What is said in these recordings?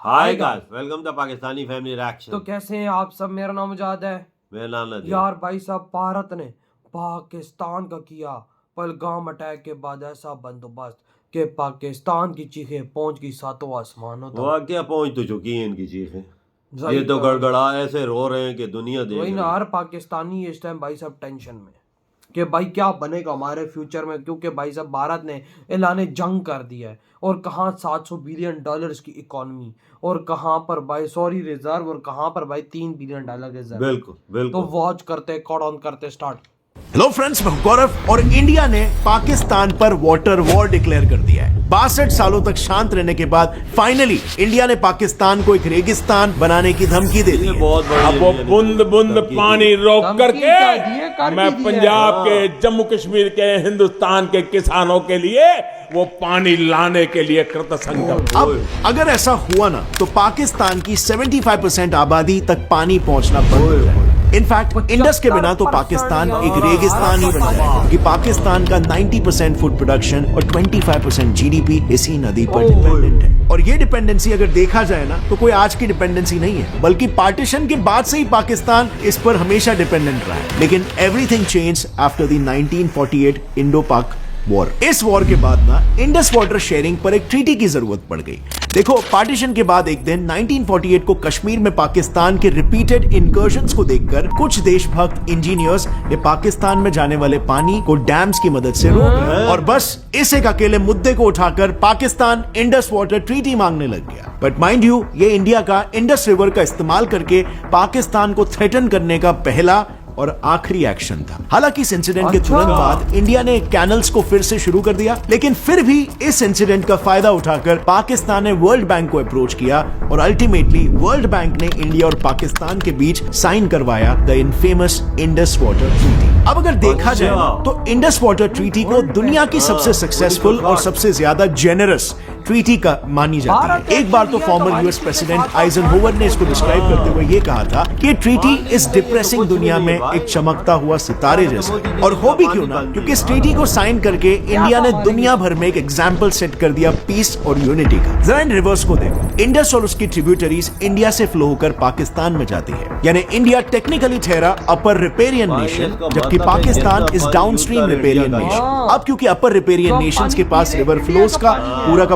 Hi guys, welcome to Pakistani family reaction. तो कैसे हैं आप सब। मेरा नाम मुजाद है। मेरा नाम नदीम। यार भाई साहब, भारत ने पाकिस्तान का किया पहलगाम अटैक के बाद ऐसा बंदोबस्त कि पाकिस्तान की चीखें पहुंच गई सातों आसमानों तक। वो क्या पहुंच तो चुकी है इनकी चीखें। सही ये तो कहा। गड़गड़ा ऐसे रो रहे हैं कि दुनिया देख वही रही ना, है। हर पाकिस्तानी इस टाइम भाई साहब टेंशन में कि भाई क्या बनेगा हमारे फ्यूचर में, क्योंकि भाई साहब भारत ने ऐलान जंग कर दिया है। और कहाँ 700 बिलियन डॉलर्स की इकोनॉमी, और कहाँ पर भाई रिजर्व, और कहाँ पर भाई 3 बिलियन डॉलर रिजर्व। बिल्कुल तो बिल्कुल। वॉच करते, कॉड ऑन करते स्टार्ट। हेलो फ्रेंड्स, मैं गौरव और इंडिया ने पाकिस्तान पर वाटर वॉर डिक्लेयर कर दिया है। 62 सालों तक शांत रहने के बाद फाइनली इंडिया ने पाकिस्तान को एक रेगिस्तान बनाने की धमकी दे दी ये है। बहुत बड़ी अब वो बूंद बूंद पानी रोक धमकी करके क्या दिए, कर मैं भी दिया। पंजाब के, जम्मू कश्मीर के, हिंदुस्तान के किसानों के लिए वो पानी लाने के लिए कृतसंकल्प। अब अगर ऐसा हुआ ना तो पाकिस्तान की 75% आबादी तक पानी पहुंचना बंद हो जाएगा। इनफैक्ट इंडस के बिना तो पाकिस्तान एक रेगिस्तान ही बन जाएगा, क्योंकि पाकिस्तान का 90% फूड प्रोडक्शन और 25% जीडीपी इसी नदी पर डिपेंडेंट है। और ये डिपेंडेंसी अगर देखा जाए ना तो कोई आज की डिपेंडेंसी नहीं है, बल्कि पार्टीशन के बाद से ही पाकिस्तान इस पर हमेशा डिपेंडेंट रहा है। लेकिन everything change after the 1948 Indo पाक वॉर। इस वॉर के बाद ना इंडस वाटर शेयरिंग पर एक ट्रीटी की जरूरत पड़ गई। देखो, पार्टीशन के बाद एक दिन 1948 को कश्मीर में पाकिस्तान के रिपीटेड इनकर्शंस को देखकर कुछ देशभक्त इंजीनियर्स ने पाकिस्तान में जाने वाले पानी को डैम्स की मदद से रोक दिया और बस इस एक अकेले मुद्दे को उठाकर पाकिस्तान इंडस वाटर ट्रीटी मांगने लग गया। बट माइंड यू, ये इंडिया का इंडस रिवर का इस्तेमाल करके पाकिस्तान को थ्रेटन करने का पहला और आखिरी एक्शन था। हालांकि इस इंसिडेंट के तुरंत बाद इंडिया ने कैनल्स को फिर से शुरू कर दिया, लेकिन फिर भी इस इंसिडेंट का फायदा उठाकर पाकिस्तान ने वर्ल्ड बैंक को अप्रोच किया और अल्टीमेटली वर्ल्ड बैंक ने इंडिया और पाकिस्तान के बीच साइन करवाया the infamous Indus water treaty. अब अगर देखा जाए तो इंडस वाटर ट्रीटी को दुनिया की सबसे सक्सेसफुल और सबसे ज्यादा जेनरस ट्रीटी का मानी जाती है। एक बार तो फॉर्मर यूएस प्रेसिडेंट आइजनहोवर ने इसको डिस्क्राइब करते हुए ये कहा था कि ट्रीटी इस डिप्रेसिंग दुनिया में एक चमकता हुआ सितारे जैसा। और हो भी क्यों ना, क्योंकि इस ट्रीटी को साइन करके इंडिया ने दुनिया भर में एक एग्जाम्पल सेट कर दिया पीस और यूनिटी का। जरा इन रिवर्स को देखो, इंडस और उसकी ट्रिब्यूटरीज इंडिया से फ्लो होकर पाकिस्तान में जाती है, यानी इंडिया टेक्निकली ठहरा अपर रिपेरियन नेशन, जबकि Pakistan is downstream riparian nation. अब क्योंकि अपर रिपेरियन नेशंस के पास रिवर फ्लोज का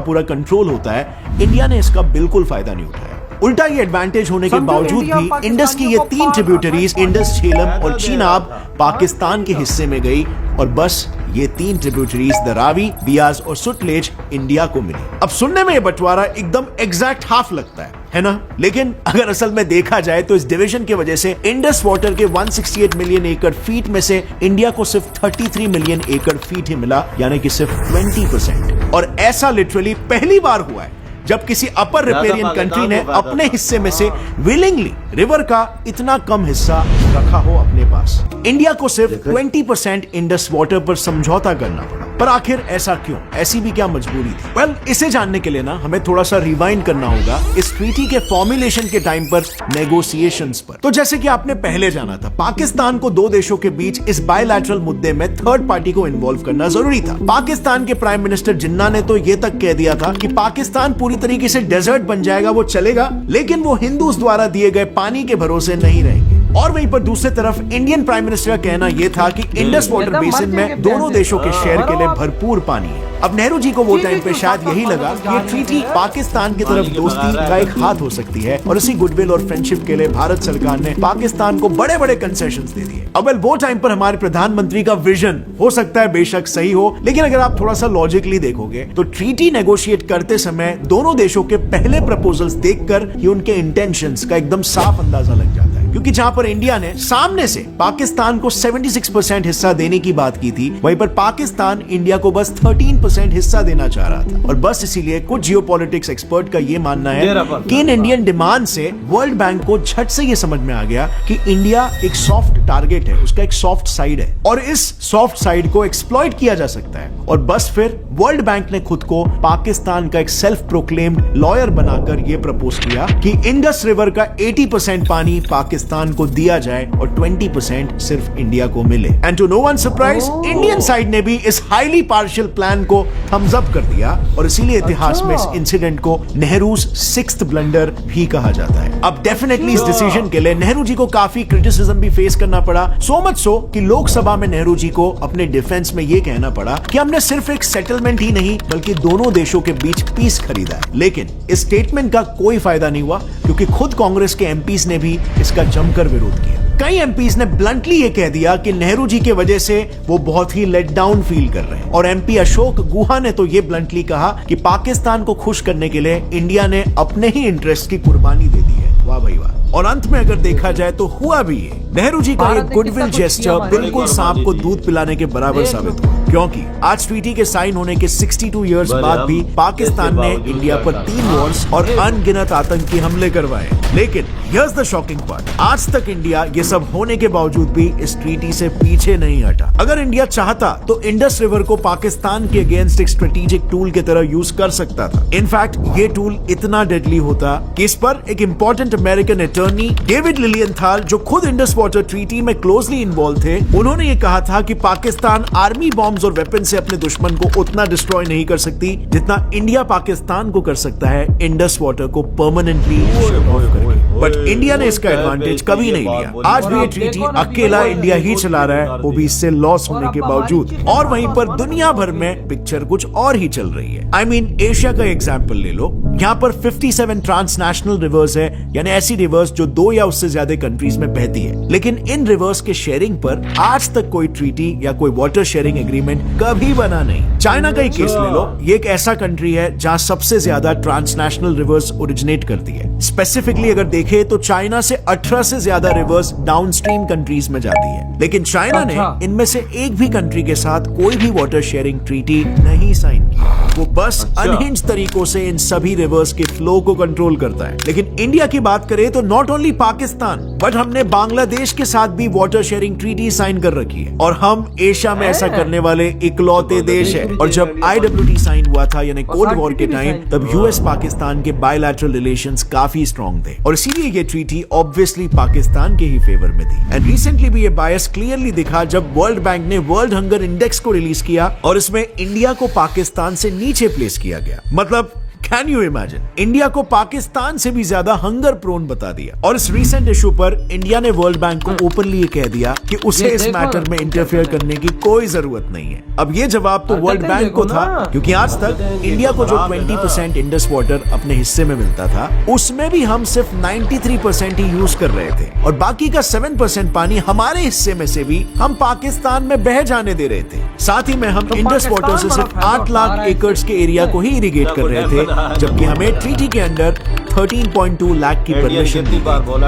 पूरा कंट्रोल होता है, इंडिया ने इसका बिल्कुल फायदा नहीं उठाया। उल्टा ये एडवांटेज होने के बावजूद भी इंडस की ये 3 ट्रिब्यूटरीज इंडस, झेलम और चीनाब पाकिस्तान के हिस्से में गई और बस ये 3 ट्रिब्यूटरीज द रावी, बियास और सुतलेज इंडिया को मिली। अब सुनने में ये बंटवारा एकदम एग्जैक्ट हाफ लगता है ना? लेकिन अगर असल में देखा जाए तो इस डिवीजन की वजह से इंडस वाटर के 168 मिलियन एकड़ फीट में से इंडिया को सिर्फ 33 मिलियन एकड़ फीट ही मिला, यानी कि सिर्फ 20%। और ऐसा लिटरली पहली बार हुआ है जब किसी अपर रिपेरियन कंट्री ने अपने हिस्से में से विलिंगली रिवर का इतना कम हिस्सा रखा हो अपने पास। इंडिया को सिर्फ 20% इंडस वाटर पर समझौता करना पड़ा। पर आखिर ऐसा क्यों? ऐसी भी क्या मजबूरी थी? वेल, इसे जानने के लिए ना हमें थोड़ा सा रिवाइंड करना होगा इस ट्रीटी के फॉर्मुलेशन के टाइम पर नेगोशिएशंस पर। तो जैसे कि आपने पहले जाना था, पाकिस्तान को 2 देशों के बीच इस बायलैटरल मुद्दे में थर्ड पार्टी को इन्वॉल्व करना जरूरी था। पाकिस्तान के प्राइम मिनिस्टर जिन्ना ने तो ये तक कह दिया था कि पाकिस्तान पूरी तरीके से डेजर्ट बन जाएगा, वो चलेगा, लेकिन वो हिंदूज द्वारा दिए गए पानी के भरोसे नहीं रहेंगे। और वहीं पर दूसरी तरफ इंडियन प्राइम मिनिस्टर का कहना यह था कि इंडस वाटर बेसिन में दोनों देशों के शेयर के लिए भरपूर पानी है। अब नेहरू जी को वो टाइम पे शायद यही लगा कि ये ट्रीटी पाकिस्तान की तरफ दोस्ती का एक हाथ हो सकती है, और इसी गुडविल और फ्रेंडशिप के लिए भारत सरकार ने पाकिस्तान को बड़े बड़े कंसेशंस दे दिए। अब वो टाइम पर हमारे प्रधानमंत्री का विजन हो सकता है बेशक सही हो, लेकिन अगर आप थोड़ा सा लॉजिकली देखोगे तो ट्रीटी नेगोशिएट करते समय दोनों देशों के पहले प्रपोजल्स देखकर ही उनके इंटेंशंस का एकदम साफ अंदाजा लग जाता है। क्योंकि जहां पर इंडिया ने सामने से पाकिस्तान को 76% हिस्सा देने की बात की थी, वहीं पर पाकिस्तान इंडिया को बस 13% हिस्सा देना चाह रहा था। और बस इसीलिए कुछ जियोपॉलिटिक्स एक्सपर्ट का यह मानना है कि इन इंडियन डिमांड से वर्ल्ड बैंक को झट से यह समझ में आ गया कि इंडिया एक सॉफ्ट टारगेट है, उसका एक सॉफ्ट साइड है, और इस सॉफ्ट साइड को एक्सप्लॉइट किया जा सकता है। और बस फिर वर्ल्ड बैंक ने खुद को पाकिस्तान का एक सेल्फ प्रोक्लेम्ड लॉयर बनाकर यह प्रपोज किया कि इंडस रिवर का 80% पानी पाकिस्तान पाकिस्तान को दिया जाए और 20% सिर्फ इंडिया को मिले। And to no one surprise, Indian side ने भी इस हाईली पार्शियल प्लान को थम्स अप कर दिया और इसीलिए इतिहास में इस इंसिडेंट को नेहरूज 6th ब्लंडर भी कहा जाता है। अब डेफिनेटली इस डिसीजन के लिए नेहरू जी को काफी क्रिटिसिज्म भी फेस करना पड़ा, सो मच सो कि लोकसभा में नेहरू जी को अपने डिफेंस में यह कहना पड़ा कि हमने सिर्फ एक सेटलमेंट ही नहीं बल्कि दोनों देशों के बीच पीस खरीदा है। लेकिन इस स्टेटमेंट का कोई फायदा नहीं हुआ क्योंकि खुद कांग्रेस के एमपीज ने भी इसका जमकर विरोध किया। कई एमपीज ने ब्लंटली ये कह दिया कि नेहरू जी की वजह से वो बहुत ही लेट डाउन फील कर रहे हैं और एमपी अशोक गुहा ने तो ये ब्लंटली कहा कि पाकिस्तान को खुश करने के लिए इंडिया ने अपने ही इंटरेस्ट की कुर्बानी दे दी है। वाह भाई वाह। और अंत में अगर देखा जाए तो हुआ भी ये, नेहरू जी का ये गुडविल जेस्चर बिल्कुल सांप को दूध पिलाने के बराबर साबित हुआ, क्योंकि आज ट्रीटी के साइन होने के 62 इयर्स बाद भी पाकिस्तान ने इंडिया पर 3 वॉर्स और अनगिनत आतंकी हमले करवाए। लेकिन हियर्स द शॉकिंग पार्ट, आज तक इंडिया ये सब होने के बावजूद भी इस ट्रीटी से पीछे नहीं हटा। अगर इंडिया चाहता तो इंडस रिवर को पाकिस्तान के अगेंस्ट एक स्ट्रेटेजिक टूल की तरह यूज कर सकता था। इनफैक्ट ये टूल इतना डेडली होता कि इस पर एक इंपॉर्टेंट अमेरिकन अटॉर्नी डेविड लिलियनथाल, जो खुद इंडस वाटर ट्रीटी में क्लोजली इन्वॉल्व थे, उन्होंने ये कहा था कि पाकिस्तान आर्मी बॉम्ब्स और वेपन से अपने दुश्मन को उतना डिस्ट्रॉय नहीं कर सकती जितना इंडिया पाकिस्तान को कर सकता है इंडस वाटर को परमानेंटली शट ऑफ करके। बट इंडिया ने इसका एडवांटेज कभी नहीं लिया। आज भी ये ट्रीटी अकेला इंडिया ही चला रहा है, वो भी इससे लॉस होने के बावजूद। और वहीं पर दुनिया भर में पिक्चर कुछ और ही चल रही है। आई मीन एशिया का एग्जाम्पल ले लो, यहाँ पर 57 ट्रांसनेशनल रिवर्स है, यानी ऐसी रिवर्स जो 2 या उससे ज्यादा कंट्रीज में बहती है। लेकिन इन रिवर्स के शेयरिंग पर आज तक कोई ट्रीटी या कोई वाटर शेयरिंग एग्रीमेंट कभी बना नहीं। चाइना का ही केस ले लो, ये एक ऐसा कंट्री है जहाँ सबसे ज्यादा ट्रांसनेशनल रिवर्स ओरिजिनेट करती है। स्पेसिफिकली अगर देखें तो चाइना से 18 से ज्यादा रिवर्स डाउनस्ट्रीम कंट्रीज में जाती है, लेकिन चाइना ने इनमें से एक भी कंट्री के साथ कोई भी वाटर शेयरिंग ट्रीटी नहीं साइन की। वो बस अनहिंज तरीकों से इन सभी रिवर्स के फ्लो को कंट्रोल करता है। लेकिन इंडिया की बात करें तो नॉट ओनली पाकिस्तान बट हमने बांग्लादेश के साथ भी वाटर शेयरिंग ट्रीटी साइन कर रखी है और हम एशिया में ऐसा करने वाले इकलौते देश है। और जब IWT साइन हुआ था यानी कोल्ड वॉर के टाइम, तब यूएस पाकिस्तान के बायलैटरल रिलेशंस काफी स्ट्रॉन्ग थे और इसीलिए ये ट्रीटी ऑब्वियसली पाकिस्तान के ही फेवर में थी। एंड रिसेंटली भी ये बायस क्लियरली दिखा जब वर्ल्ड बैंक ने वर्ल्ड हंगर इंडेक्स को रिलीज किया और इसमें इंडिया को पाकिस्तान से नीचे प्लेस किया गया। मतलब कैन यू इमेजिन, इंडिया को पाकिस्तान से भी ज्यादा हंगर प्रोन बता दिया। और इस रीसेंट इशू पर इंडिया ने वर्ल्ड बैंक को ओपनली कह दिया कि उसे इस मैटर में इंटरफेयर करने की कोई जरूरत नहीं है। अब ये जवाब तो वर्ल्ड बैंक को था, क्योंकि आज तक इंडिया को जो 20% इंडस वाटर अपने हिस्से में मिलता था उसमें भी हम सिर्फ 93% ही यूज कर रहे थे और बाकी का 7% पानी हमारे हिस्से में से भी हम पाकिस्तान में बह जाने दे रहे थे। साथ ही में हम इंडस वाटर से सिर्फ 8 लाख एकड़ के एरिया को ही इरिगेट कर रहे थे, जबकि हमें ट्रीटी के अंडर 13.2 लाख की परमिशन दी।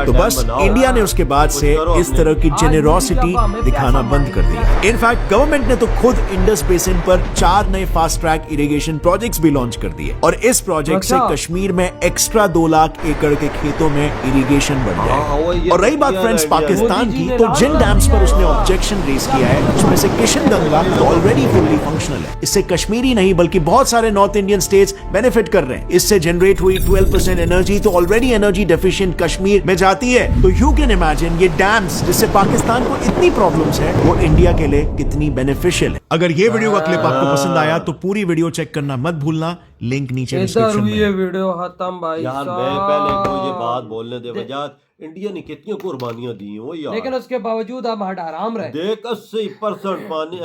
तो बस इंडिया ने उसके बाद से इस तरह की जेनेरोसिटी दिखाना बंद कर दिया। इनफैक्ट गवर्नमेंट ने तो खुद इंडस बेसिन पर 4 नए फास्ट ट्रैक इरिगेशन प्रोजेक्ट्स भी लॉन्च कर दिए और इस प्रोजेक्ट से कश्मीर में एक्स्ट्रा 2 लाख एकड़ के खेतों में इरिगेशन बढ़ जाएगा। और रही बात फ्रेंड्स पाकिस्तान की, तो जिन डैम्स पर उसने ऑब्जेक्शन रेज किया है उसमें से Kishan Ganga already fully functional है। इससे कश्मीरी नहीं बल्कि बहुत सारे नॉर्थ इंडियन स्टेट्स बेनिफिट कर रहे हैं। इससे जनरेट हुई 12% एनर्जी तो ऑलरेडी एनर्जी डेफिशिएंट कश्मीर में जाती है। तो यू कैन इमेजिन ये डैम्स जिससे पाकिस्तान को इतनी प्रॉब्लम्स है वो इंडिया के लिए कितनी बेनिफिशियल है। अगर ये वीडियो का क्लिप आपको पसंद आया तो पूरी वीडियो चेक करना मत भूलना, लिंक नीचे डिस्क्रिप्शन में है। ये वीडियो खत्म भाई यार मैं पहले मुझे बात बोलने दे वजह इंडिया ने कितनी कुर्बानियां दी हैं यार, लेकिन उसके बावजूद हम हराम रहे। देख 80% पानी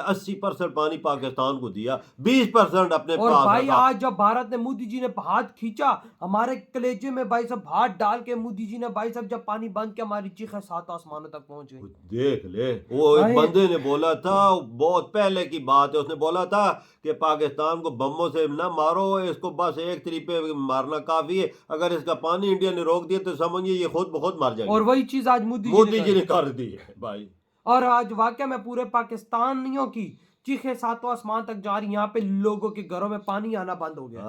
80% पानी पाकिस्तान को दिया, 20% अपने और पास भाई रखा। आज जब भारत ने मोदी जी ने हाथ खींचा हमारे कलेजे में भाई साहब हाथ डाल के मोदी जी ने भाई साहब जब पानी बंद किया हमारी चीखें 7 आसमानों तक पहुंच गई। देख ले वो एक बंदे ने बोला था, बहुत पहले की बात है, उसने बोला था कि पाकिस्तान को बमों से ना मारो, इसको बस एक तरी पे मारना काफी है, अगर इसका पानी इंडिया ने रोक दिया तो समझिए ये खुद बहुत मर जाएगा। और वही चीज आज मोदी जी ने कर दी है भाई। और आज वाकई में पूरे पाकिस्तानियों की चीखें 7 आसमान तक जा रही। यहाँ पे लोगों के घरों में पानी आना बंद हो गया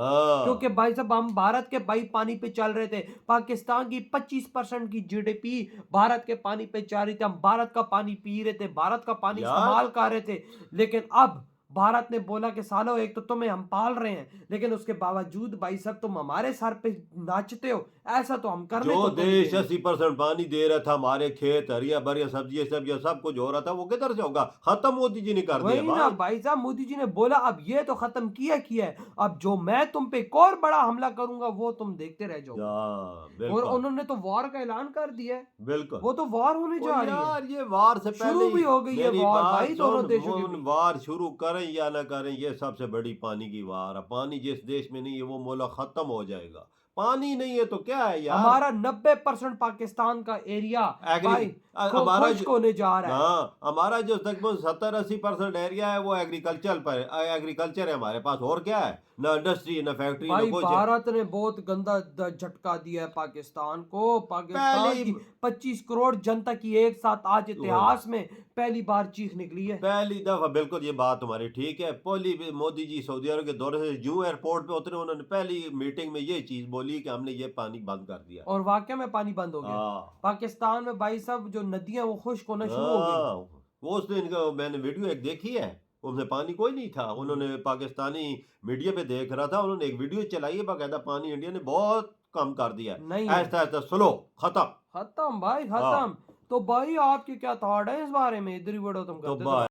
क्योंकि भाई साहब हम भारत के भाई पानी पे चल रहे थे। पाकिस्तान की 25% की GDP भारत के पानी पे जा रही थी। हम भारत का पानी पी रहे थे, भारत का पानी इस्तेमाल कर रहे थे, लेकिन अब भारत ने बोला कि सालो एक तो तुम्हें हम पाल रहे हैं, लेकिन उसके बावजूद भाई साहब तुम हमारे सर पे नाचते हो, ऐसा तो हम करने जो को तो नहीं देश देंगे। 80% पानी दे रहा था, हमारे खेत हरिया भरिया सब्जी सब्जियां सब कुछ हो रहा था, वो किधर से होगा? खत्म मोदी जी ने कर दिया वही ना भाई। भाई साहब, मोदी जी ने बोला अब ये तो खत्म किया है, अब जो मैं तुम पे एक और बड़ा हमला करूंगा वो तुम देखते रह जाओगे। हाँ और बिल्कुल उन्होंने तो वॉर का ऐलान कर दिया है, बिल्कुल। वो तो वॉर होने ओ जा रही है, यार ये वार से शुरू पहले भी ही हो गई है मेरी वॉर बात भाई दोनों सुन, देशों के मुन बीच। वार शुरू करें या ना करें, ये सबसे बड़ी पानी की वार है। पानी जिस देश में नहीं है वो मुल्क खत्म हो जाएगा। पानी नहीं है तो क्या है यार? हमारा 90% पाकिस्तान का एरिया एग्री भाई हमारा खुश्क होने जा रहा है। हाँ, हमारा जो तकरीबन 70-80% एरिया है वो एग्रीकल्चर पर, एग्रीकल्चर है हमारे पास, और क्या है? ना इंडस्ट्री ना फैक्ट्री ना भाई कुछ है। भारत ने बहुत गंदा झटका दिया है पाकिस्तान को। पाकिस्तान पहली की 25 करोड़ जनता की एक साथ आज इतिहास में पहली बार चीख निकली है। पहली दफा, बिल्कुल ये बात तुम्हारी ठीक है। पहली भी मोदी जी सऊदी अरब के दौरे से यूं एयरपोर्ट पे उतरे, उन्होंने पहली मीटिंग में ये चीज बोली कि हमने ये पानी बंद कर दिया। और वाकई में पानी बंद हो गया हाँ पाकिस्तान में भाई साहब, जो नदियां वो खुश्क होना शुरू हो गई। हाँ, वो उस दिन का मैंने वीडियो एक देखी है, उसमें पानी कोई नहीं था। उन्होंने पाकिस्तानी मीडिया पे देख रहा था, उन्होंने एक वीडियो चलाई है बाकायदा, पानी इंडिया ने बहुत कम कर दिया है, नहीं है। ऐसा ऐसा स्लो खत्म। खत्म भाई हाँ खत्म। तो भाई आपके क्या थॉट है इस बारे में? इधर ही बढ़ो तुम तो करते तो